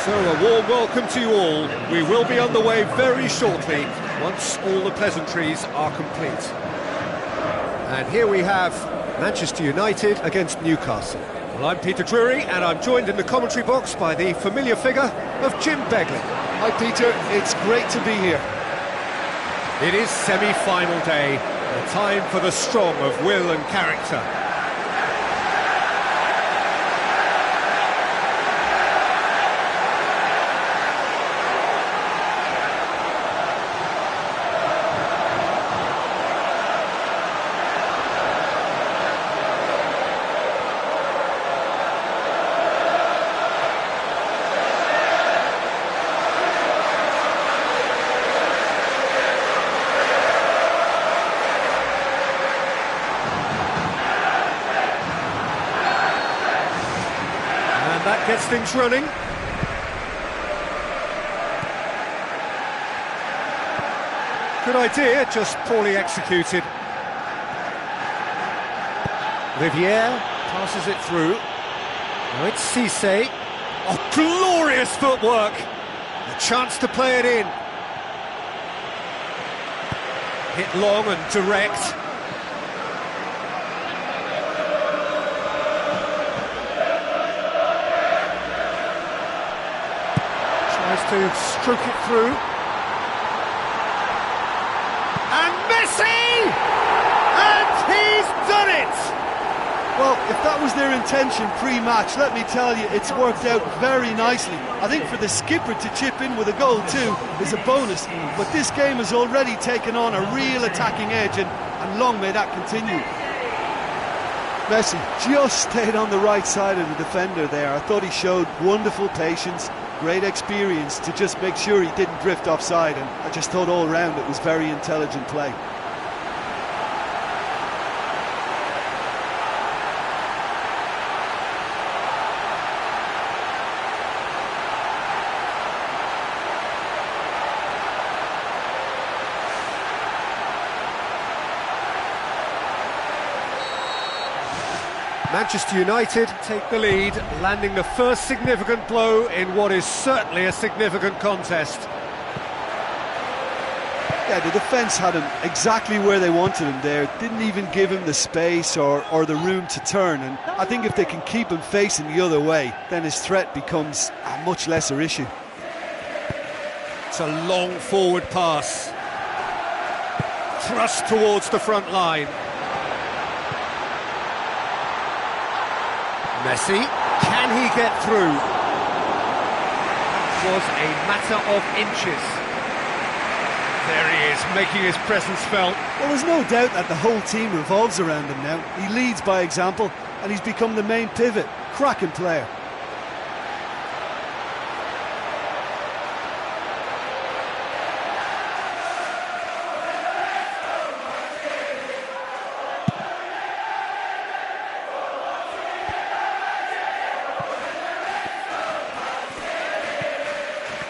So a warm welcome to you all. We will be on the way very shortly, once all the pleasantries are complete. And here we have Manchester United against Newcastle. Well, I'm Peter Drury, and I'm joined in the commentary box by the familiar figure of Jim Begley. Hi Peter, it's great to be here. It is semi-final day, a time for the strong of will and character. That gets things running. Good idea, just poorly executed. Riviere passes it through. Now it's Cisse. Oh, glorious footwork! A chance to play it in. Hit long and direct. To stroke it through. And Messi! And he's done it! Well, if that was their intention pre-match, let me tell you, it's worked out very nicely. I think for the skipper to chip in with a goal too is a bonus, but this game has already taken on a real attacking edge, and long may that continue. Messi just stayed on the right side of the defender there. I thought he showed wonderful patience, great experience to just make sure he didn't drift offside, and I just thought all round it was very intelligent play. Manchester United take the lead, landing the first significant blow in what is certainly a significant contest. Yeah, the defence had him exactly where they wanted him there, didn't even give him the space or the room to turn, and I think if they can keep him facing the other way, then his threat becomes a much lesser issue. It's a long forward pass. Thrust towards the front line. Messi, can he get through? That was a matter of inches. There he is, making his presence felt. Well, there's no doubt that the whole team revolves around him now. He leads by example, and he's become the main pivot. Cracking player.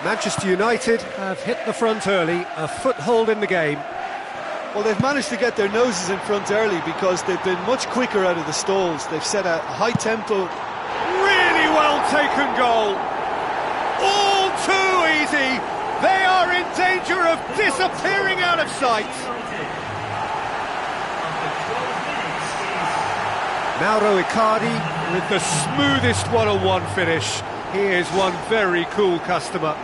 Manchester United have hit the front early, a foothold in the game. Well, they've managed to get their noses in front early because they've been much quicker out of the stalls. They've set a high tempo. Really well taken goal. All too easy. They are in danger of disappearing out of sight. Mauro Icardi with the smoothest one-on-one finish. He is one very cool customer.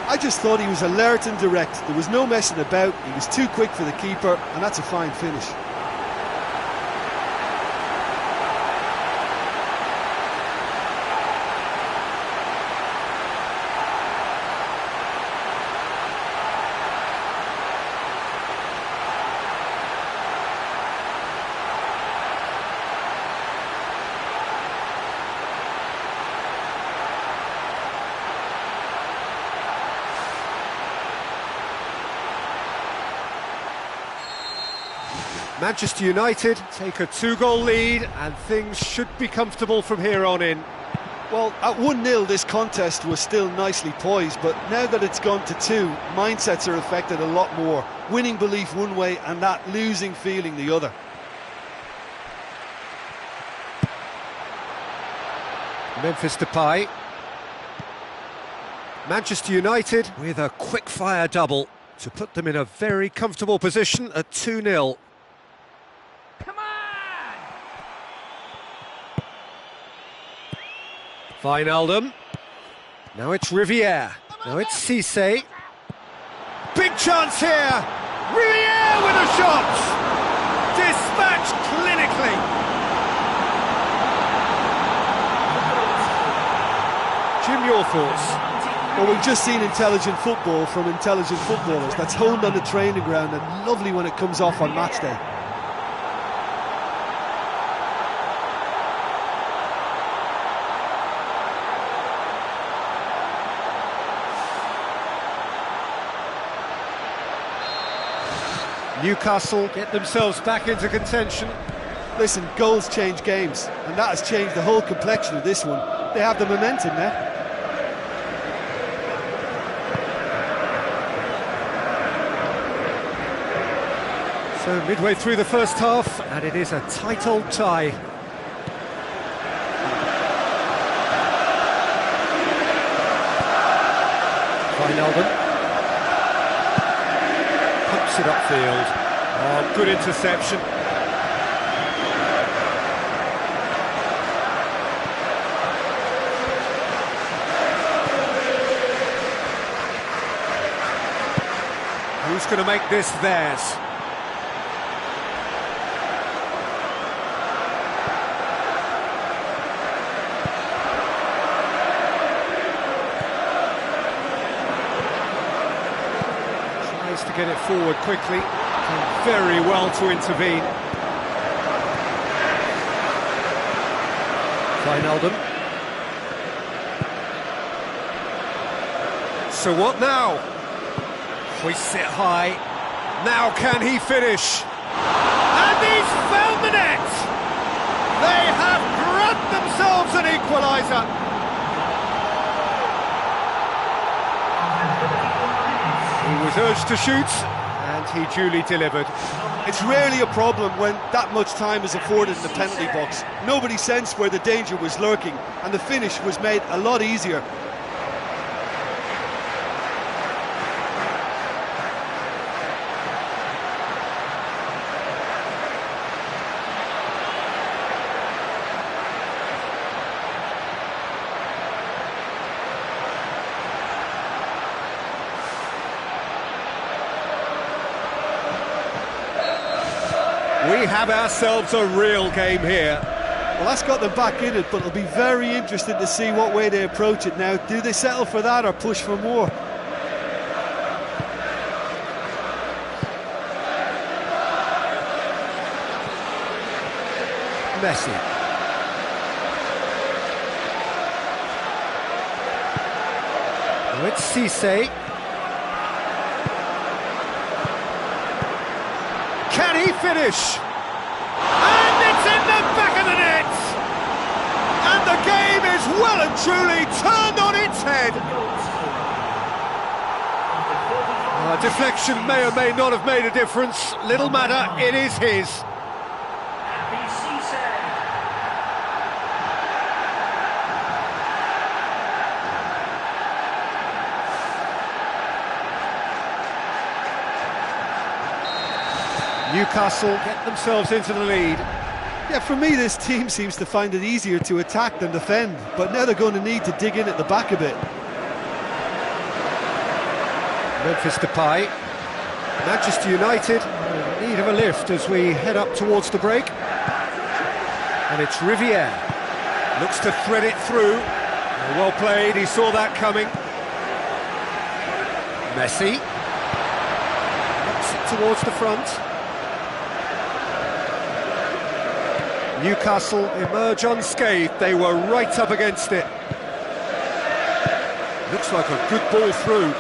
I just thought he was alert and direct. There was no messing about. He was too quick for the keeper, and that's a fine finish. Manchester United take a 2-goal lead, and things should be comfortable from here on in. Well, at 1-0 this contest was still nicely poised, but now that it's gone to 2, mindsets are affected a lot more. Winning belief one way and that losing feeling the other. Memphis Depay. Manchester United with a quick-fire double to put them in a very comfortable position at 2-0. Come on! Wijnaldum. Now it's Riviere. Now it's Cisse. Big chance here! Riviere with a shot! Dispatched clinically. Jim, your thoughts? Well, we've just seen intelligent football from intelligent footballers. That's honed on the training ground and lovely when it comes off on match day. Newcastle get themselves back into contention. Listen, goals change games, and that has changed the whole complexion of this one. They have the momentum now. So midway through the first half, and it is a tight old tie. Wijnaldum pumps it upfield. Oh, good interception. Who's going to make this theirs? To get it forward quickly, done very well to intervene. Wijnaldum. So what now? Hoists it high. Now can he finish? And he's found the net! They have grabbed themselves an equaliser. He was urged to shoot, and he duly delivered. It's rarely a problem when that much time is afforded in the penalty box. Nobody sensed where the danger was lurking, and the finish was made a lot easier. We have ourselves a real game here. Well, that's got them back in it, but it'll be very interesting to see what way they approach it now. Do they settle for that or push for more? Messi. Now it's Cisse. Can he finish? And it's in the back of the net! And the game is well and truly turned on its head. Deflection may or may not have made a difference. Little matter, it is his. Newcastle get themselves into the lead. Yeah, for me this team seems to find it easier to attack than defend, but now they're going to need to dig in at the back a bit. Memphis Depay. Manchester United in need of a lift as we head up towards the break. And it's Riviere. Looks to thread it through. Well played, he saw that coming. Messi. Knocks it towards the front. Newcastle emerge unscathed, they were right up against it. Looks like a good ball through.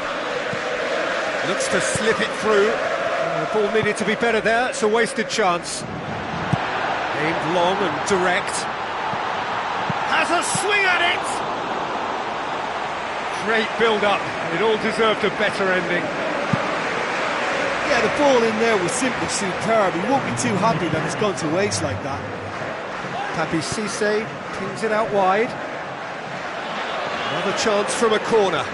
Looks to slip it through. The ball needed to be better there, it's a wasted chance. Aimed long and direct. Has a swing at it! Great build-up, it all deserved a better ending. Yeah, the ball in there was simply superb. He won't be too happy that it's gone to waste like that. Papi Cisse pings it out wide. Another chance from a corner.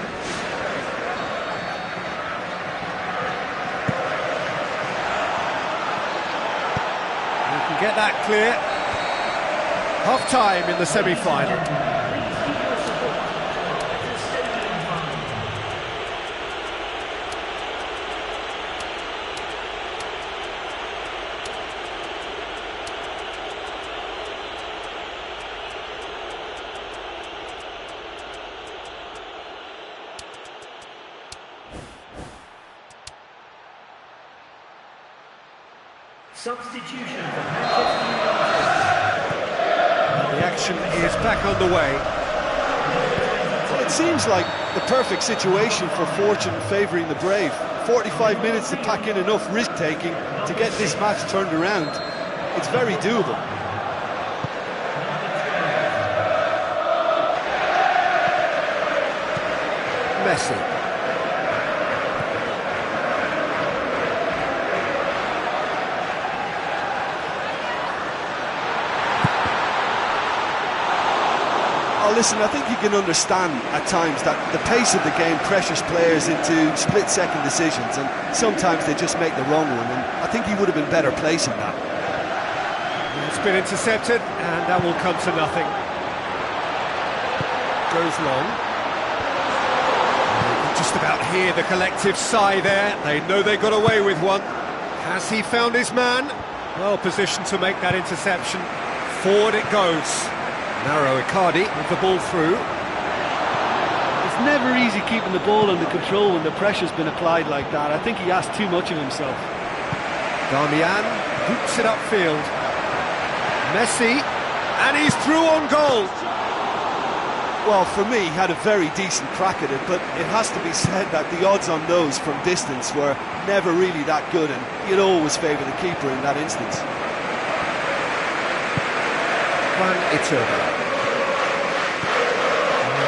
can get that clear. Half-time in the semi-final. Substitution. The action is back underway. Well, it seems like the perfect situation for fortune favouring the brave. 45 minutes to pack in enough risk-taking to get this match turned around. It's very doable. Messi. Oh, listen, I think you can understand at times that the pace of the game pressures players into split-second decisions, and sometimes they just make the wrong one, and I think he would have been better placing that. It's been intercepted, and that will come to nothing. Goes long. You can just about hear the collective sigh there. They know they got away with one. Has he found his man? Well positioned to make that interception. Forward it goes. Narrow Icardi with the ball through. It's never easy keeping the ball under control when the pressure's been applied like that. I think he asked too much of himself. Darmian hoops it upfield. Messi, and he's through on goal. Well, for me, he had a very decent crack at it, but it has to be said that the odds on those from distance were never really that good, and you'd always favour the keeper in that instance.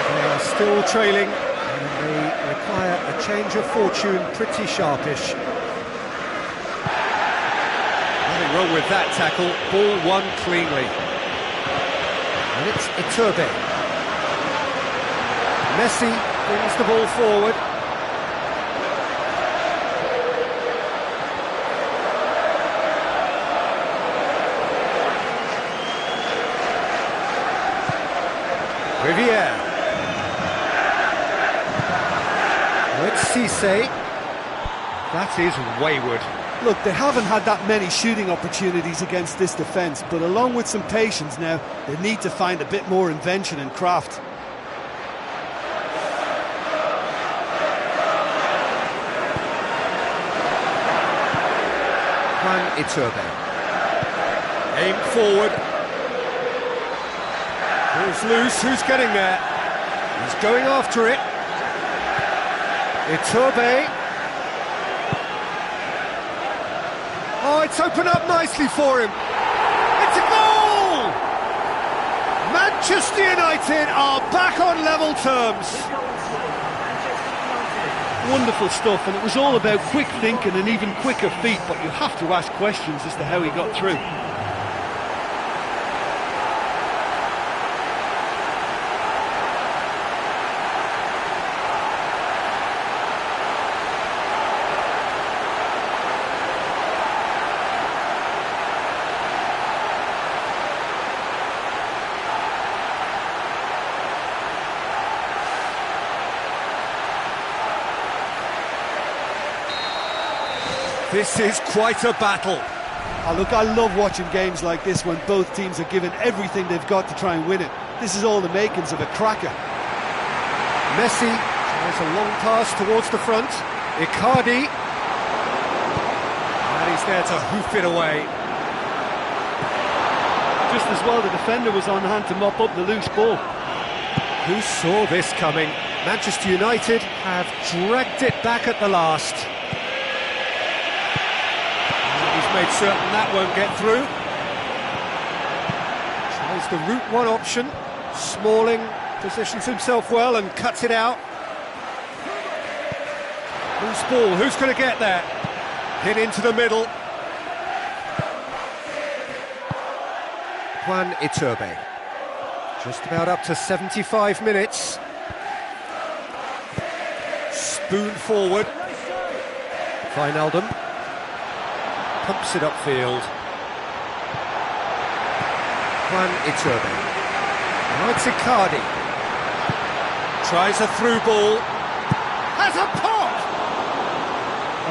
They are still trailing, and they require a change of fortune pretty sharpish. Nothing wrong with that tackle, ball won cleanly. And it's Iturbe. Messi brings the ball forward. Riviere. Let's Cisse. That is wayward. Look, they haven't had that many shooting opportunities against this defence, but along with some patience now, they need to find a bit more invention and craft. Iturbe. Aim forward. Ball's loose, who's getting there? He's going after it. Iturbe. Oh, it's opened up nicely for him. It's a goal! Manchester United are back on level terms. Wonderful stuff, and it was all about quick thinking and even quicker feet, but you have to ask questions as to how he got through. This is quite a battle. Oh, look, I love watching games like this when both teams are given everything they've got to try and win it. This is all the makings of a cracker. Messi tries a long pass towards the front. Icardi. And he's there to hoof it away. Just as well the defender was on hand to mop up the loose ball. Who saw this coming? Manchester United have dragged it back at the last. Made certain that won't get through. Tries the route one option. Smalling positions himself well and cuts it out. Loose ball, who's going to get there? Hit into the middle. Juan Iturbe. Just about up to 75 minutes. Spoon forward. Wijnaldum. Pumps it upfield. Juan Iturbe. Now it's Icardi. Tries a through ball. Has a pop!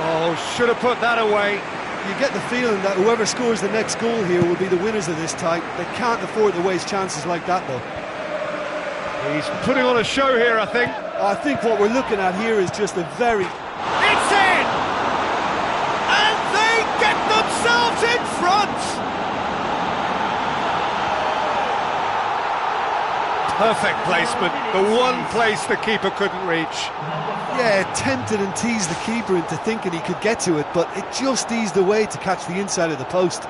Oh, should have put that away. You get the feeling that whoever scores the next goal here will be the winners of this tie. They can't afford to waste chances like that, though. He's putting on a show here, I think. I think what we're looking at here is just a very... It's in! And they get themselves in front! Perfect placement, the one place the keeper couldn't reach. Yeah, tempted and teased the keeper into thinking he could get to it, but it just eased away to catch the inside of the post.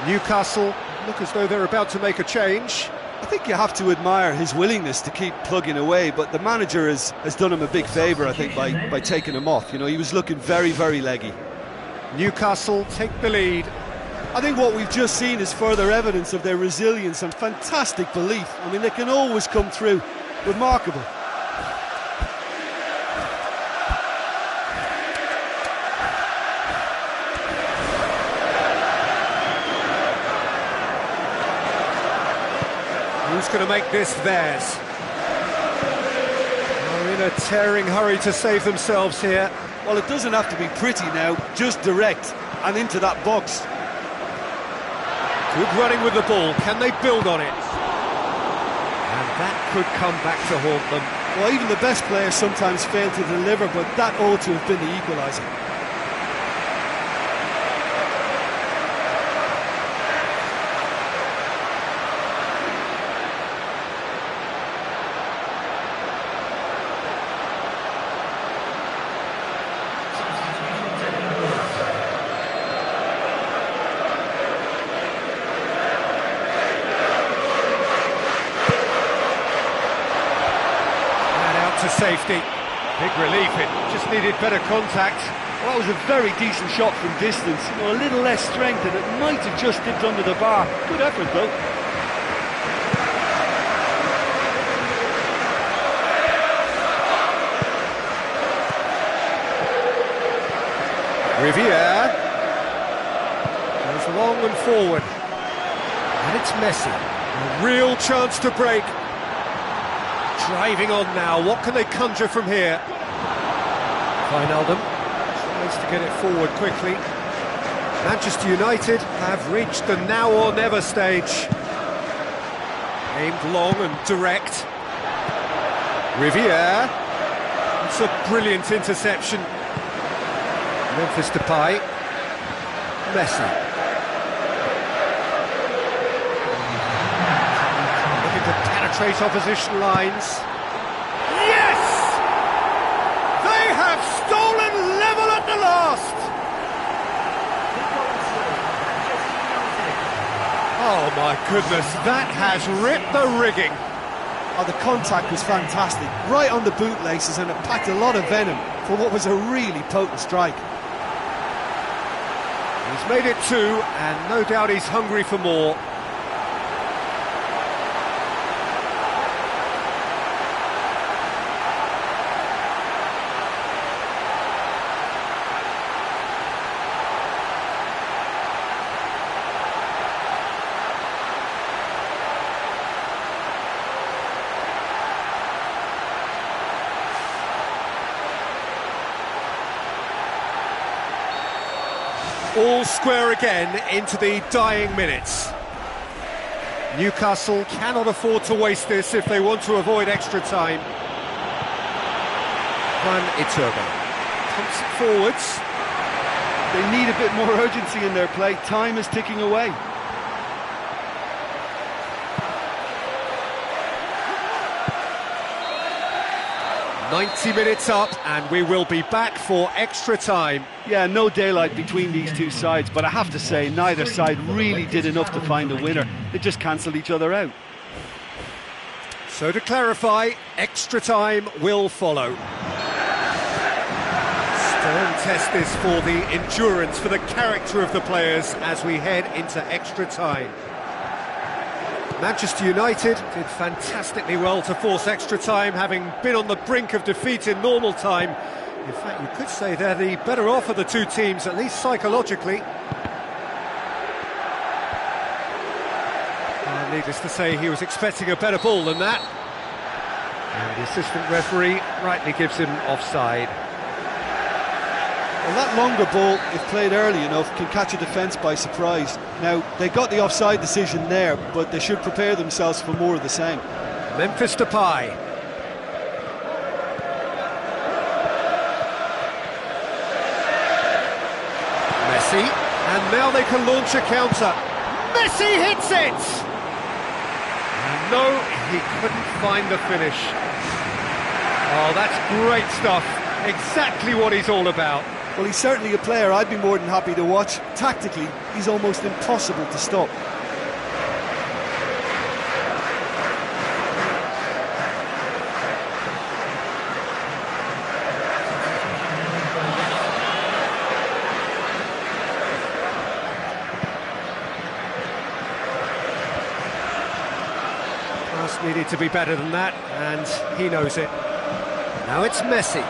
Newcastle look as though they're about to make a change. I think you have to admire his willingness to keep plugging away, but the manager has done him a big favour, I think, by taking him off. You know, he was looking very, very leggy. Newcastle take the lead. I think what we've just seen is further evidence of their resilience and fantastic belief. I mean, they can always come through. Remarkable. Who's going to make this theirs? They're in a tearing hurry to save themselves here. Well, it doesn't have to be pretty now, just direct and into that box. Good running with the ball, can they build on it? And that could come back to haunt them. Well, even the best players sometimes fail to deliver, but that ought to have been the equaliser. To safety. Big relief, it just needed better contact. Well, that was a very decent shot from distance. You know, a little less strength and it might have just dipped under the bar. Good effort, though. Riviere goes long and forward. And it's Messi. A real chance to break. Driving on now, what can they conjure from here? Wijnaldum tries to get it forward quickly. Manchester United have reached the now or never stage. Aimed long and direct. Riviere. It's a brilliant interception. Memphis Depay. Messi. Looking to penetrate opposition lines. Yes! They have stolen level at the last! Oh my goodness, that has ripped the rigging. Oh, the contact was fantastic, right on the bootlaces, and it packed a lot of venom for what was a really potent strike. He's made it two, and no doubt he's hungry for more. All square again into the dying minutes. Newcastle cannot afford to waste this if they want to avoid extra time. Juan Iturbe pumps it forwards. They need a bit more urgency in their play. Time is ticking away. "90 minutes up, and we will be back for extra time." Yeah, no daylight between these two sides, but I have to say, neither side really did enough to find a winner. They just cancelled each other out. So to clarify, extra time will follow. Stern test this for the endurance, for the character of the players as we head into extra time. Manchester United did fantastically well to force extra time, having been on the brink of defeat in normal time. In fact, you could say they're the better off of the two teams, at least psychologically. Needless to say, he was expecting a better ball than that. And the assistant referee rightly gives him offside. Well, that longer ball, if played early enough, can catch a defence by surprise. Now, they got the offside decision there, but they should prepare themselves for more of the same. Memphis Depay. Messi, and now they can launch a counter. Messi hits it! And no, he couldn't find the finish. Oh, that's great stuff. Exactly what he's all about. Well, he's certainly a player I'd be more than happy to watch. Tactically, he's almost impossible to stop. Pass needed to be better than that, and he knows it. Now it's Messi.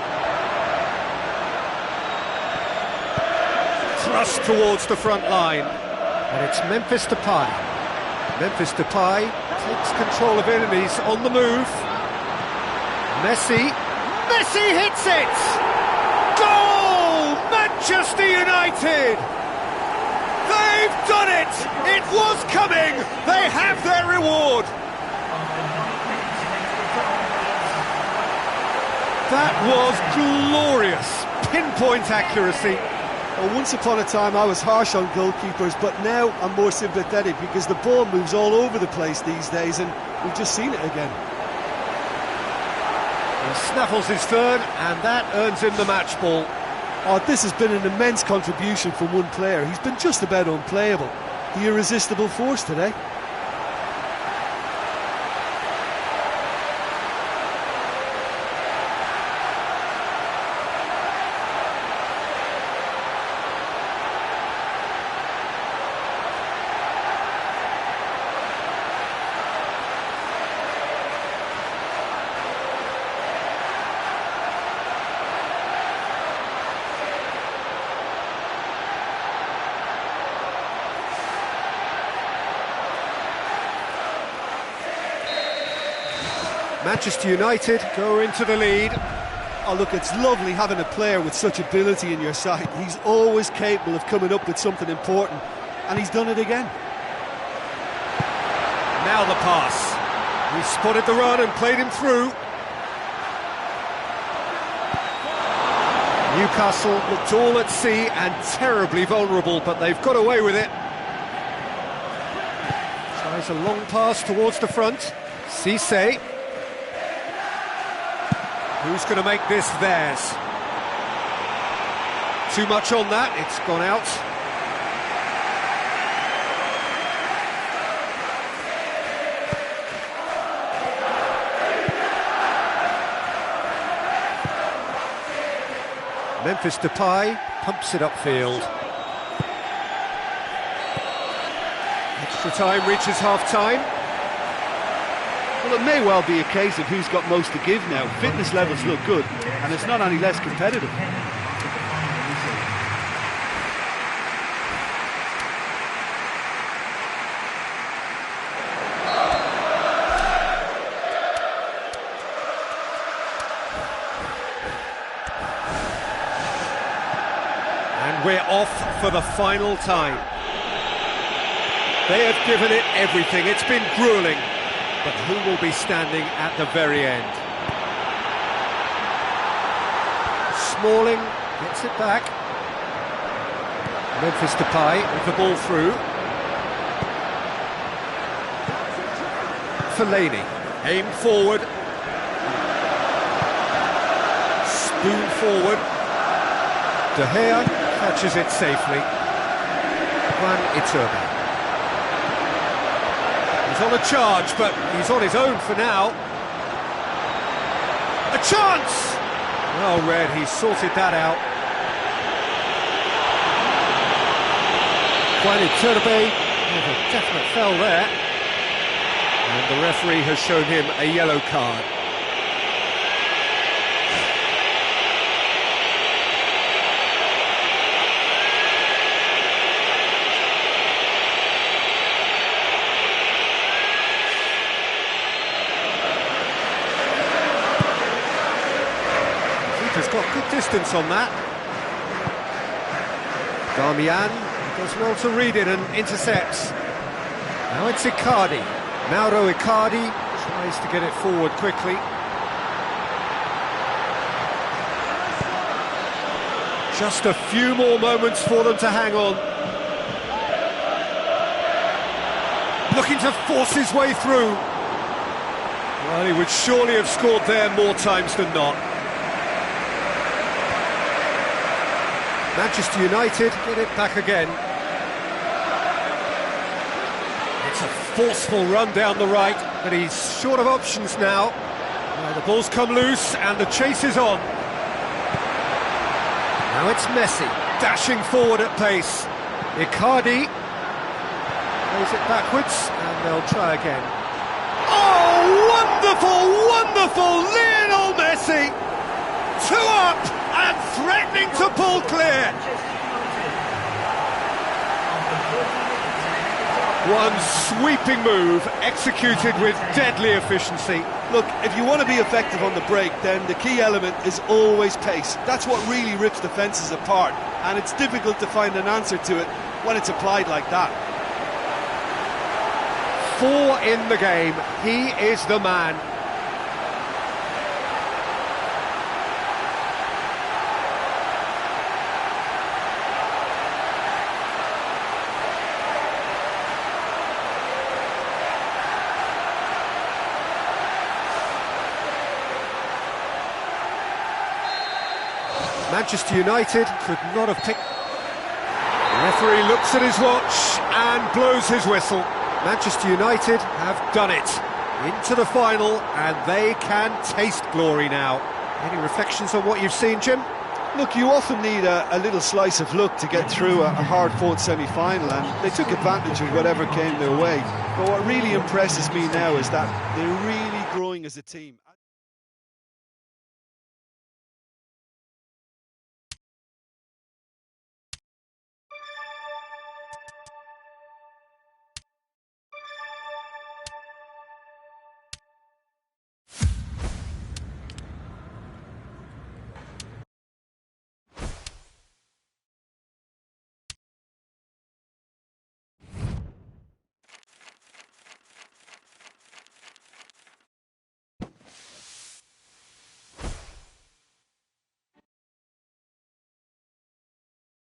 Thrust towards the front line, and it's Memphis Depay. Memphis Depay takes control of it, and he's on the move. Messi hits it! Goal! Manchester United! They've done it! It was coming! They have their reward! That was glorious! Pinpoint accuracy. Well, once upon a time I was harsh on goalkeepers, but now I'm more sympathetic because the ball moves all over the place these days, and we've just seen it again. He snaffles his third, and that earns him the match ball. Oh, this has been an immense contribution from one player. He's been just about unplayable. The irresistible force today. Manchester United go into the lead. Oh, look, it's lovely having a player with such ability in your side. He's always capable of coming up with something important, and he's done it again. Now the pass. He spotted the run and played him through. Newcastle looked all at sea and terribly vulnerable, but they've got away with it. Tries a long pass towards the front. Cisse. Who's going to make this theirs? Too much on that, it's gone out. Memphis Depay pumps it upfield. Extra time reaches half-time. Well, it may well be a case of who's got most to give now. Fitness levels look good, and it's not any less competitive. And we're off for the final time. They have given it everything. It's been gruelling. But who will be standing at the very end? Smalling gets it back. Memphis Depay with the ball through. Fellaini, aim forward. Spoon forward. De Gea catches it safely. Juan Iturbe. He's on a charge, but he's on his own for now. A chance! Well read, he sorted that out. Juan Iturbe with a definite foul there. And the referee has shown him a yellow card. Keeper's got good distance on that. Darmian does well to read it and intercepts. Now it's Icardi. Mauro Icardi tries to get it forward quickly. Just a few more moments for them to hang on. Looking to force his way through. Well, he would surely have scored there more times than not. Manchester United get it back again. It's a forceful run down the right, but he's short of options now. The ball's come loose and the chase is on. Now it's Messi, dashing forward at pace. Icardi plays it backwards and they'll try again. Oh, wonderful, wonderful! Lionel Messi! 2 up and threatening to pull clear. One sweeping move, executed with deadly efficiency. Look, if you want to be effective on the break, then the key element is always pace. That's what really rips defences apart, and it's difficult to find an answer to it when it's applied like that. 4 in the game, he is the man. Manchester United could not have picked... The referee looks at his watch and blows his whistle. Manchester United have done it. Into the final, and they can taste glory now. Any reflections on what you've seen, Jim? Look, you often need a little slice of luck to get through a hard-fought semi-final, and they took advantage of whatever came their way. But what really impresses me now is that they're really growing as a team.